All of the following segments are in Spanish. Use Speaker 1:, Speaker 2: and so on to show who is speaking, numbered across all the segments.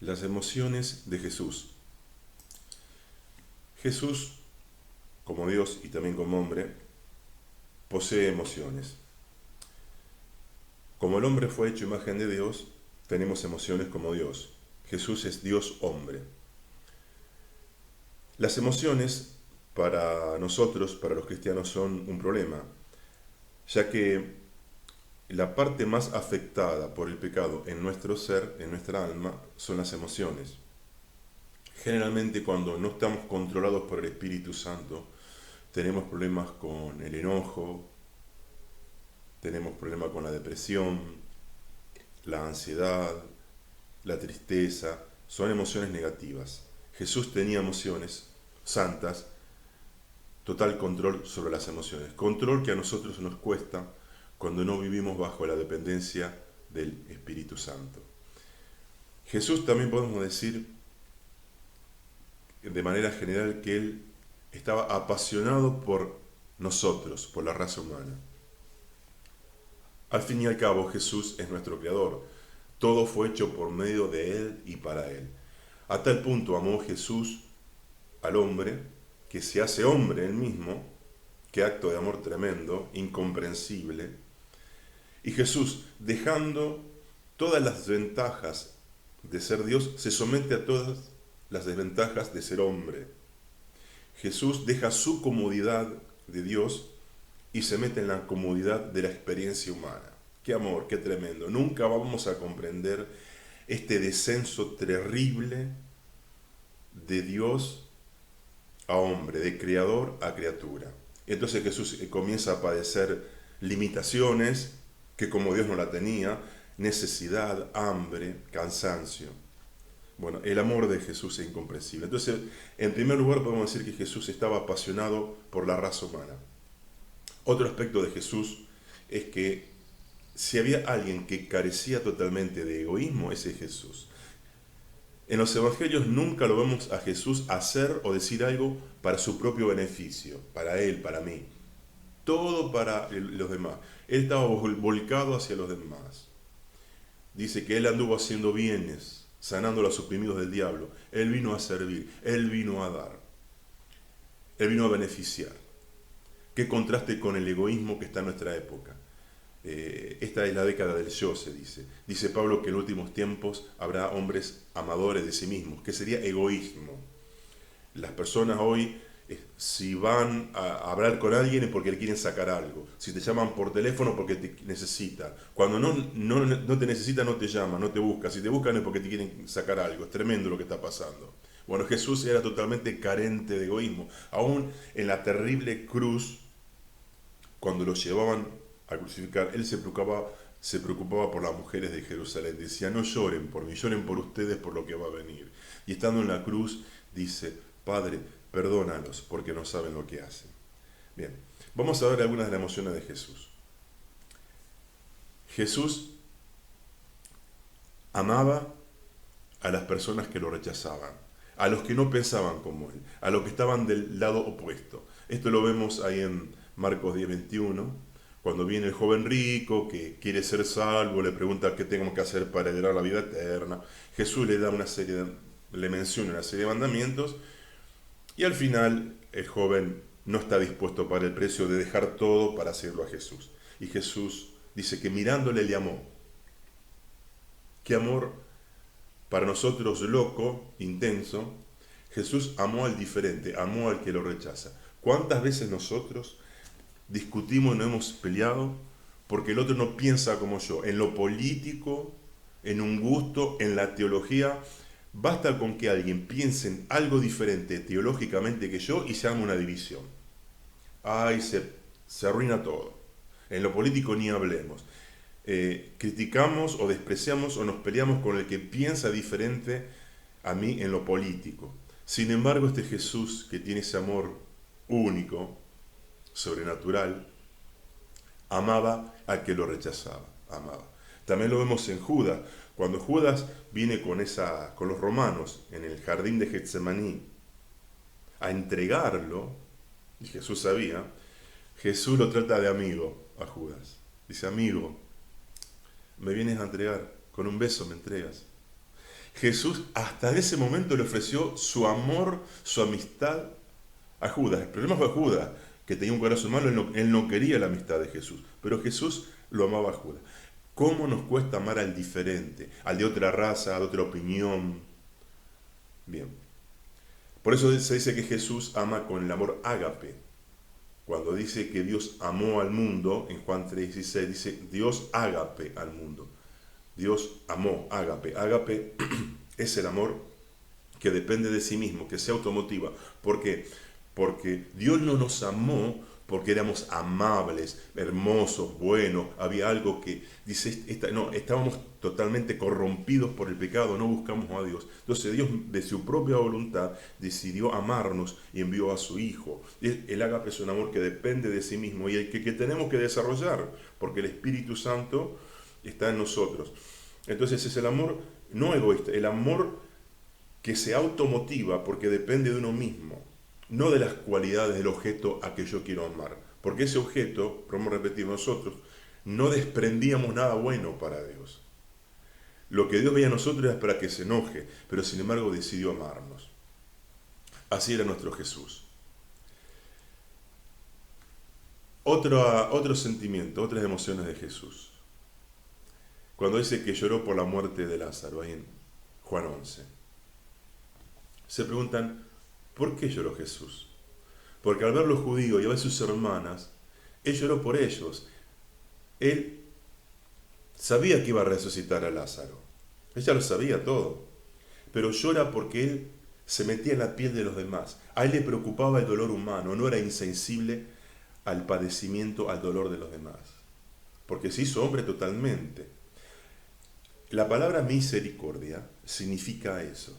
Speaker 1: Las emociones de Jesús. Jesús, como Dios y también como hombre, posee emociones. Como el hombre fue hecho imagen de Dios, tenemos emociones como Dios. Jesús es Dios hombre. Las emociones para nosotros, para los cristianos, son un problema, ya que la parte más afectada por el pecado en nuestro ser, en nuestra alma, son las emociones. Generalmente cuando no estamos controlados por el Espíritu Santo, tenemos problemas con el enojo, tenemos problemas con la depresión, la ansiedad, la tristeza, son emociones negativas. Jesús tenía emociones santas, total control sobre las emociones, control que a nosotros nos cuesta cuando no vivimos bajo la dependencia del Espíritu Santo. Jesús también podemos decir de manera general que Él estaba apasionado por nosotros, por la raza humana. Al fin y al cabo, Jesús es nuestro Creador. Todo fue hecho por medio de Él y para Él. A tal punto amó Jesús al hombre, que se hace hombre Él mismo, qué acto de amor tremendo, incomprensible. Y Jesús, dejando todas las ventajas de ser Dios, se somete a todas las desventajas de ser hombre. Jesús deja su comodidad de Dios y se mete en la comodidad de la experiencia humana. Qué amor, qué tremendo. Nunca vamos a comprender este descenso terrible de Dios a hombre, de creador a criatura. Entonces Jesús comienza a padecer limitaciones que como Dios no la tenía, necesidad, hambre, cansancio. Bueno, el amor de Jesús es incomprensible. Entonces, en primer lugar podemos decir que Jesús estaba apasionado por la raza humana. Otro aspecto de Jesús es que si había alguien que carecía totalmente de egoísmo, ese es Jesús. En los evangelios nunca lo vemos a Jesús hacer o decir algo para su propio beneficio, para él, para mí. Todo para los demás. Él estaba volcado hacia los demás. Dice que él anduvo haciendo bienes, sanando a los oprimidos del diablo. Él vino a servir, él vino a dar, él vino a beneficiar. Qué contraste con el egoísmo que está en nuestra época. Esta es la década del yo, se dice. Dice Pablo que en últimos tiempos habrá hombres amadores de sí mismos, que sería egoísmo. Las personas hoy, si van a hablar con alguien es porque le quieren sacar algo. Si te llaman por teléfono porque te necesitan. Cuando no te necesitan, no te llaman, no te buscan. Si te buscan es porque te quieren sacar algo. Es tremendo lo que está pasando. Bueno, Jesús era totalmente carente de egoísmo. Aún en la terrible cruz, cuando lo llevaban a crucificar, él se preocupaba por las mujeres de Jerusalén. Decía, no lloren por mí, lloren por ustedes por lo que va a venir. Y estando en la cruz, dice, Padre, perdónalos porque no saben lo que hacen. Bien, vamos a ver algunas de las emociones de Jesús. Jesús amaba a las personas que lo rechazaban, a los que no pensaban como él, a los que estaban del lado opuesto. Esto lo vemos ahí en Marcos 10:21, cuando viene el joven rico que quiere ser salvo, le pregunta qué tengo que hacer para heredar la vida eterna. Jesús le da le menciona una serie de mandamientos y al final el joven no está dispuesto a pagar el precio de dejar todo para seguirlo a Jesús. Y Jesús dice que mirándole le amó. Qué amor para nosotros loco, intenso. Jesús amó al diferente, amó al que lo rechaza. ¿Cuántas veces nosotros discutimos y nos hemos peleado porque el otro no piensa como yo? En lo político, en un gusto, en la teología. Basta con que alguien piense en algo diferente teológicamente que yo y se haga una división. Ay, se arruina todo. En lo político ni hablemos. Criticamos o despreciamos o nos peleamos con el que piensa diferente a mí en lo político. Sin embargo, este Jesús que tiene ese amor único, sobrenatural, amaba al que lo rechazaba, amaba. También lo vemos en Judas, cuando Judas viene con los romanos en el jardín de Getsemaní a entregarlo, y Jesús sabía, Jesús lo trata de amigo a Judas. Dice, amigo, me vienes a entregar, con un beso me entregas. Jesús hasta ese momento le ofreció su amor, su amistad a Judas. El problema fue Judas, que tenía un corazón malo, él no quería la amistad de Jesús, pero Jesús lo amaba a Judas. ¿Cómo nos cuesta amar al diferente, al de otra raza, de otra opinión? Bien, por eso se dice que Jesús ama con el amor ágape. Cuando dice que Dios amó al mundo, en Juan 3:16 dice Dios ágape al mundo. Dios amó, ágape. Ágape es el amor que depende de sí mismo, que se automotiva. ¿Por qué? Porque Dios no nos amó porque éramos amables, hermosos, buenos. Había algo que dice, no, estábamos totalmente corrompidos por el pecado, no buscamos a Dios. Entonces Dios de su propia voluntad decidió amarnos y envió a su Hijo. El ágape es un amor que depende de sí mismo y el que tenemos que desarrollar, porque el Espíritu Santo está en nosotros. Entonces es el amor no egoísta, el amor que se automotiva porque depende de uno mismo, no de las cualidades del objeto a que yo quiero amar. Porque ese objeto, podemos repetir nosotros, no desprendíamos nada bueno para Dios. Lo que Dios veía a nosotros era para que se enoje, pero sin embargo decidió amarnos. Así era nuestro Jesús. Otro sentimiento, otras emociones de Jesús. Cuando dice que lloró por la muerte de Lázaro, ahí en Juan 11. Se preguntan, ¿por qué lloró Jesús? Porque al ver los judíos y a ver sus hermanas, Él lloró por ellos. Él sabía que iba a resucitar a Lázaro. Él ya lo sabía todo. Pero llora porque Él se metía en la piel de los demás. A Él le preocupaba el dolor humano, no era insensible al padecimiento, al dolor de los demás. Porque se hizo hombre totalmente. La palabra misericordia significa eso.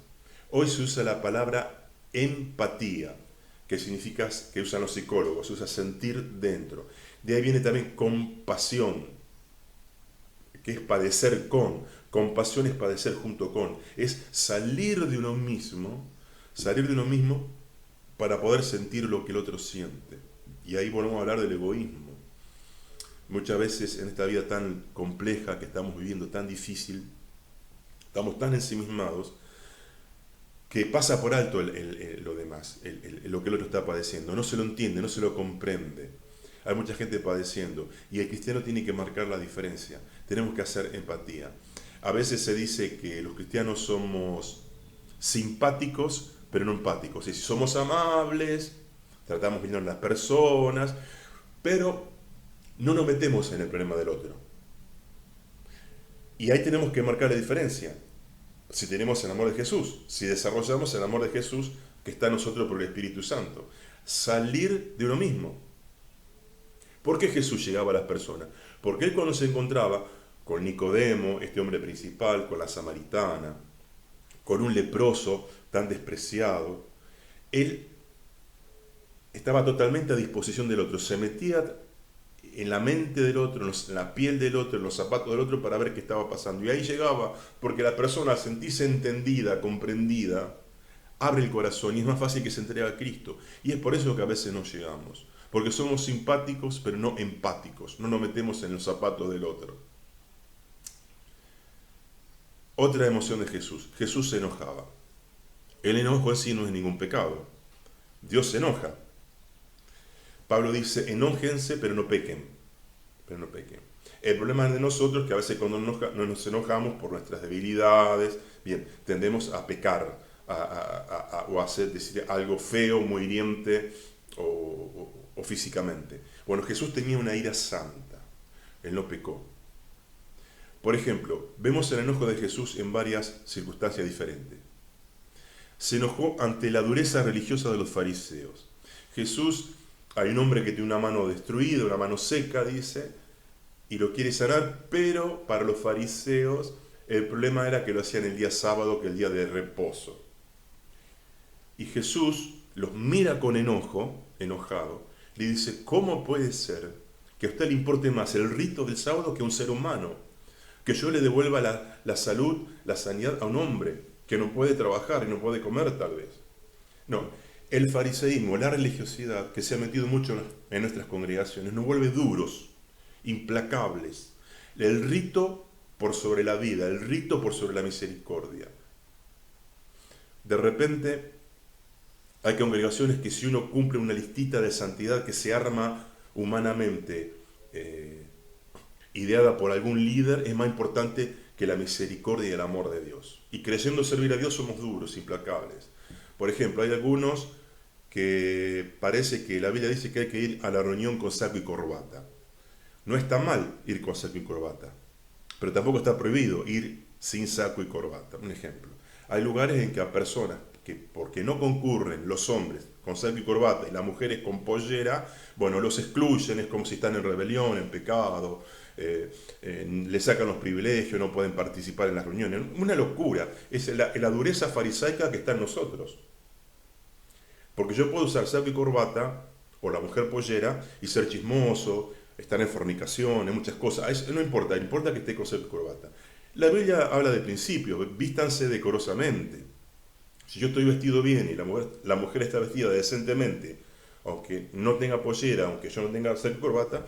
Speaker 1: Hoy se usa la palabra empatía, que significa, que usan los psicólogos, se usa sentir dentro. De ahí viene también compasión, que es padecer con. Compasión es padecer junto con. Es salir de uno mismo para poder sentir lo que el otro siente. Y ahí volvemos a hablar del egoísmo. Muchas veces en esta vida tan compleja que estamos viviendo, tan difícil, estamos tan ensimismados, que pasa por alto lo demás, lo que el otro está padeciendo. No se lo entiende, no se lo comprende. Hay mucha gente padeciendo y el cristiano tiene que marcar la diferencia. Tenemos que hacer empatía. A veces se dice que los cristianos somos simpáticos, pero no empáticos. Es decir, somos amables, tratamos bien a las personas, pero no nos metemos en el problema del otro. Y ahí tenemos que marcar la diferencia. Si tenemos el amor de Jesús, si desarrollamos el amor de Jesús que está en nosotros por el Espíritu Santo. Salir de uno mismo. ¿Por qué Jesús llegaba a las personas? Porque Él cuando se encontraba con Nicodemo, este hombre principal, con la samaritana, con un leproso tan despreciado, Él estaba totalmente a disposición del otro. Se metía en la mente del otro, en la piel del otro, en los zapatos del otro para ver qué estaba pasando. Y ahí llegaba, porque la persona al sentirse entendida, comprendida, abre el corazón y es más fácil que se entregue a Cristo. Y es por eso que a veces no llegamos. Porque somos simpáticos pero no empáticos. No nos metemos en los zapatos del otro. Otra emoción de Jesús. Jesús se enojaba. El enojo en sí no es ningún pecado. Dios se enoja. Pablo dice, enójense, pero no pequen. El problema de nosotros es que a veces cuando nos enojamos por nuestras debilidades, bien, tendemos a pecar, o a hacer, decir algo feo, muy hiriente, o físicamente. Bueno, Jesús tenía una ira santa. Él no pecó. Por ejemplo, vemos el enojo de Jesús en varias circunstancias diferentes. Se enojó ante la dureza religiosa de los fariseos. Jesús... Hay un hombre que tiene una mano destruida, una mano seca, dice, y lo quiere sanar, pero para los fariseos el problema era que lo hacían el día sábado, que el día de reposo. Y Jesús los mira con enojado, le dice, ¿cómo puede ser que a usted le importe más el rito del sábado que a un ser humano? Que yo le devuelva la salud, la sanidad a un hombre que no puede trabajar y no puede comer tal vez. No. El fariseísmo, la religiosidad que se ha metido mucho en nuestras congregaciones, nos vuelve duros, implacables. El rito por sobre la vida, el rito por sobre la misericordia. De repente hay congregaciones que si uno cumple una listita de santidad que se arma humanamente, ideada por algún líder, es más importante que la misericordia y el amor de Dios. Y creyendo servir a Dios somos duros, implacables. Por ejemplo, hay algunos que parece que la Biblia dice que hay que ir a la reunión con saco y corbata. No está mal ir con saco y corbata, pero tampoco está prohibido ir sin saco y corbata. Un ejemplo. Hay lugares en que a personas que porque no concurren los hombres con saco y corbata y las mujeres con pollera, bueno, los excluyen, es como si están en rebelión, en pecado, le sacan los privilegios, no pueden participar en las reuniones. Una locura, es la dureza farisaica que está en nosotros. Porque yo puedo usar saco y corbata, o la mujer pollera, y ser chismoso, estar en fornicación, en muchas cosas. Eso no importa, importa que esté con saco y corbata. La Biblia habla de principios, vístanse decorosamente. Si yo estoy vestido bien y la mujer está vestida decentemente, aunque no tenga pollera, aunque yo no tenga saco y corbata,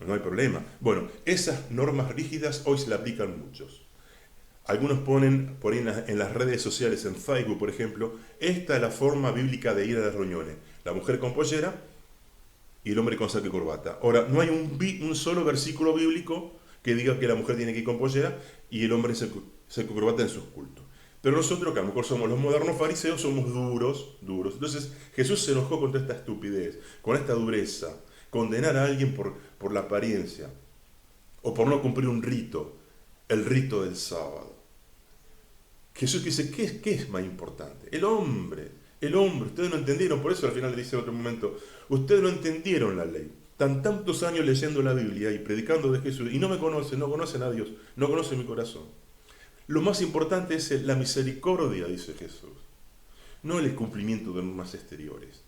Speaker 1: no hay problema. Bueno, esas normas rígidas hoy se le aplican muchos. Algunos ponen por ahí en las redes sociales, en Facebook por ejemplo, esta es la forma bíblica de ir a las reuniones. La mujer con pollera y el hombre con saco y corbata. Ahora, no hay un solo versículo bíblico que diga que la mujer tiene que ir con pollera y el hombre saco y corbata en sus cultos. Pero nosotros, que a lo mejor somos los modernos fariseos, somos duros. Entonces Jesús se enojó contra esta estupidez, con esta dureza, condenar a alguien por la apariencia o por no cumplir un rito, el rito del sábado. Jesús dice, ¿qué es más importante? El hombre, ustedes no entendieron, por eso al final le dice en otro momento, ustedes no entendieron la ley. Están tantos años leyendo la Biblia y predicando de Jesús y no me conocen, no conocen a Dios, no conocen mi corazón. Lo más importante es la misericordia, dice Jesús, no el cumplimiento de normas exteriores.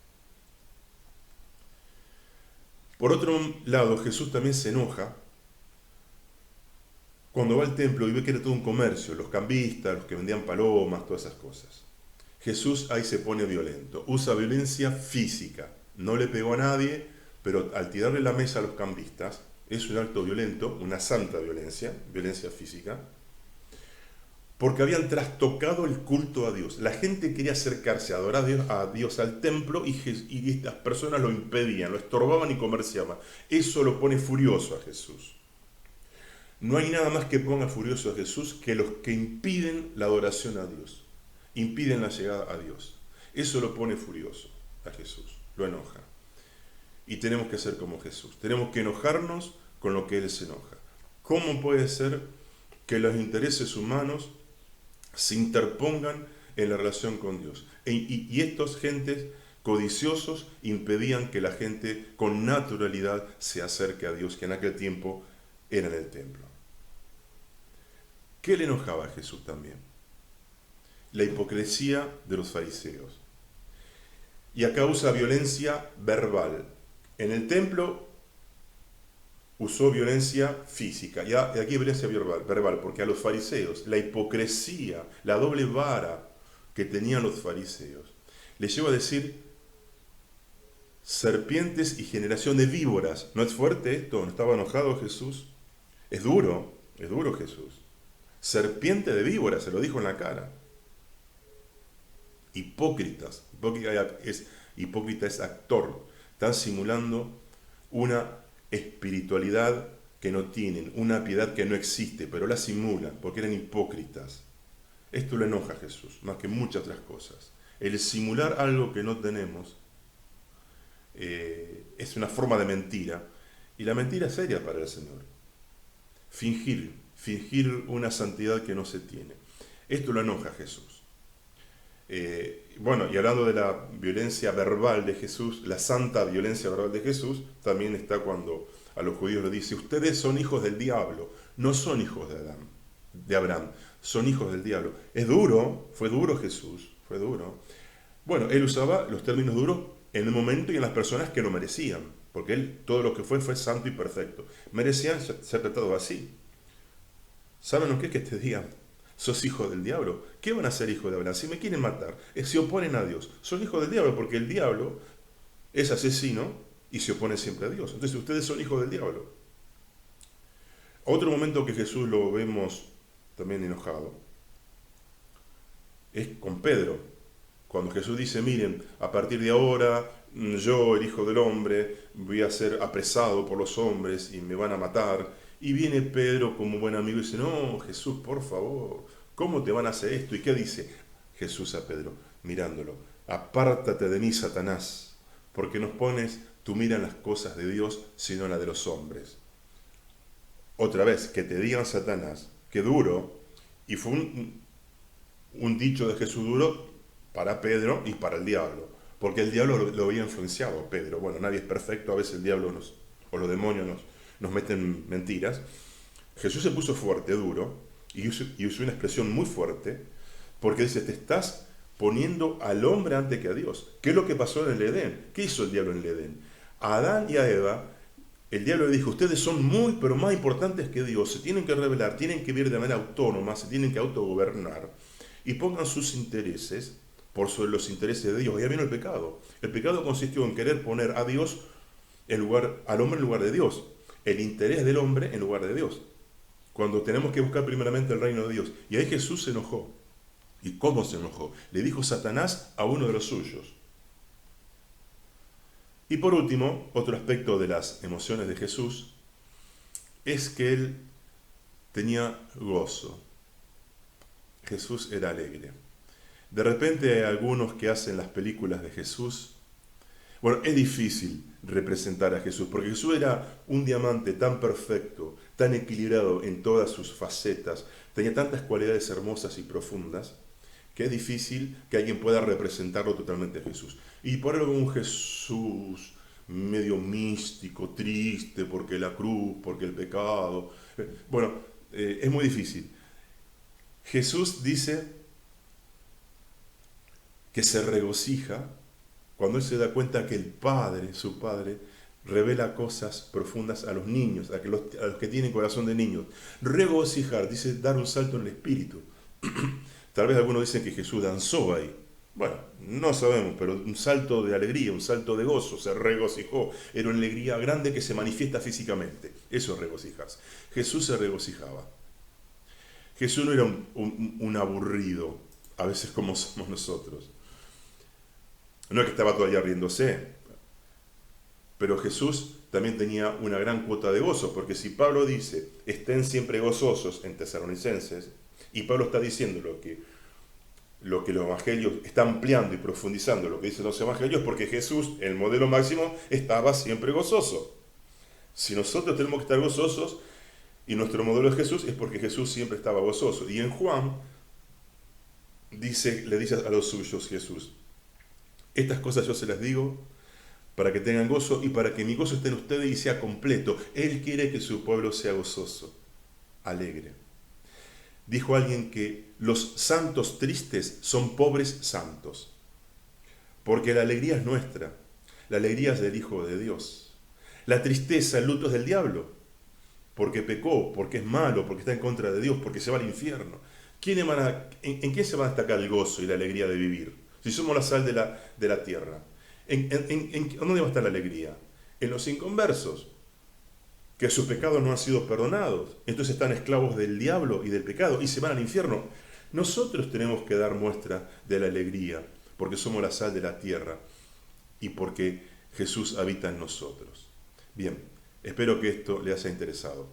Speaker 1: Por otro lado, Jesús también se enoja cuando va al templo y ve que era todo un comercio, los cambistas, los que vendían palomas, todas esas cosas. Jesús ahí se pone violento, usa violencia física, no le pegó a nadie, pero al tirarle la mesa a los cambistas, es un acto violento, una santa violencia física, porque habían trastocado el culto a Dios. La gente quería acercarse a adorar a Dios al templo y estas personas lo impedían, lo estorbaban y comerciaban. Eso lo pone furioso a Jesús. No hay nada más que ponga furioso a Jesús que los que impiden la adoración a Dios, impiden la llegada a Dios. Eso lo pone furioso a Jesús, lo enoja. Y tenemos que ser como Jesús, tenemos que enojarnos con lo que Él se enoja. ¿Cómo puede ser que los intereses humanos se interpongan en la relación con Dios? Y estos gentes codiciosos impedían que la gente con naturalidad se acerque a Dios, que en aquel tiempo era en el templo. ¿Qué le enojaba a Jesús también? La hipocresía de los fariseos. Y acá usa violencia verbal. En el templo usó violencia física, y aquí violencia verbal, porque a los fariseos, la hipocresía, la doble vara que tenían los fariseos, les lleva a decir serpientes y generación de víboras. ¿No es fuerte esto? ¿No estaba enojado Jesús? Es duro Jesús. Serpiente de víboras, se lo dijo en la cara. Hipócritas. Hipócrita es actor. Están simulando una espiritualidad que no tienen, una piedad que no existe, pero la simulan porque eran hipócritas. Esto le enoja a Jesús, más que muchas otras cosas. El simular algo que no tenemos es una forma de mentira, y la mentira es seria para el Señor. Fingir una santidad que no se tiene. Esto lo enoja a Jesús. Bueno, y hablando de la violencia verbal de Jesús, la santa violencia verbal de Jesús, también está cuando a los judíos les dice, ustedes son hijos del diablo, no son hijos de Abraham, son hijos del diablo. Es duro, fue duro Jesús, fue duro. Bueno, él usaba los términos duros en el momento y en las personas que lo merecían, porque él, todo lo que fue santo y perfecto. Merecían ser tratados así. ¿Saben lo que es que te digan? Sos hijo del diablo. ¿Qué van a ser hijos de Abraham? Si me quieren matar, se oponen a Dios. Son hijos del diablo porque el diablo es asesino y se opone siempre a Dios. Entonces ustedes son hijos del diablo. Otro momento que Jesús lo vemos también enojado es con Pedro. Cuando Jesús dice, miren, a partir de ahora yo, el Hijo del Hombre, voy a ser apresado por los hombres y me van a matar. Y viene Pedro como buen amigo y dice, no, Jesús, por favor, ¿cómo te van a hacer esto? ¿Y qué dice Jesús a Pedro, mirándolo? Apártate de mí, Satanás, porque no pones tu mira en las cosas de Dios, sino en las de los hombres. Otra vez, que te digan Satanás, qué duro, y fue un dicho de Jesús duro para Pedro y para el diablo, porque el diablo lo había influenciado a Pedro. Bueno, nadie es perfecto, a veces el diablo o los demonios nos meten mentiras. Jesús se puso fuerte, duro, y usó una expresión muy fuerte, porque dice, te estás poniendo al hombre antes que a Dios. ¿Qué es lo que pasó en el Edén? ¿Qué hizo el diablo en el Edén? A Adán y a Eva, el diablo le dijo, ustedes son muy, pero más importantes que Dios, se tienen que rebelar, tienen que vivir de manera autónoma, se tienen que autogobernar, y pongan sus intereses por sobre los intereses de Dios. Y ahí vino el pecado. El pecado consistió en querer poner a Dios al hombre en lugar de Dios, el interés del hombre en lugar de Dios, cuando tenemos que buscar primeramente el reino de Dios. Y ahí Jesús se enojó. ¿Y cómo se enojó? Le dijo Satanás a uno de los suyos. Y por último, otro aspecto de las emociones de Jesús es que él tenía gozo. Jesús era alegre. De repente hay algunos que hacen las películas de Jesús. Bueno, es difícil representar a Jesús, porque Jesús era un diamante tan perfecto, tan equilibrado en todas sus facetas, tenía tantas cualidades hermosas y profundas, que es difícil que alguien pueda representarlo totalmente a Jesús. Y por algo un Jesús medio místico, triste, porque la cruz, porque el pecado. Bueno, es muy difícil. Jesús dice que se regocija cuando él se da cuenta que el Padre, su Padre, revela cosas profundas a los niños, a los que tienen corazón de niños. Regocijar, dice dar un salto en el espíritu. Tal vez algunos dicen que Jesús danzó ahí. Bueno, no sabemos, pero un salto de alegría, un salto de gozo, se regocijó. Era una alegría grande que se manifiesta físicamente. Eso es regocijarse. Jesús se regocijaba. Jesús no era un aburrido, a veces como somos nosotros. No es que estaba todavía riéndose, pero Jesús también tenía una gran cuota de gozo, porque si Pablo dice, estén siempre gozosos en Tesalonicenses, y Pablo está diciendo lo que los evangelios está ampliando y profundizando lo que dicen los evangelios, porque Jesús, el modelo máximo, estaba siempre gozoso. Si nosotros tenemos que estar gozosos, y nuestro modelo es Jesús, es porque Jesús siempre estaba gozoso. Y en Juan, le dice a los suyos Jesús, estas cosas yo se las digo para que tengan gozo y para que mi gozo esté en ustedes y sea completo. Él quiere que su pueblo sea gozoso, alegre. Dijo alguien que los santos tristes son pobres santos, porque la alegría es nuestra, la alegría es del Hijo de Dios. La tristeza, el luto es del diablo, porque pecó, porque es malo, porque está en contra de Dios, porque se va al infierno. ¿En quién se va a destacar el gozo y la alegría de vivir? Si somos la sal de la tierra. ¿Dónde va a estar la alegría? En los inconversos, que sus pecados no han sido perdonados. Entonces están esclavos del diablo y del pecado y se van al infierno. Nosotros tenemos que dar muestra de la alegría, porque somos la sal de la tierra y porque Jesús habita en nosotros. Bien, espero que esto le haya interesado.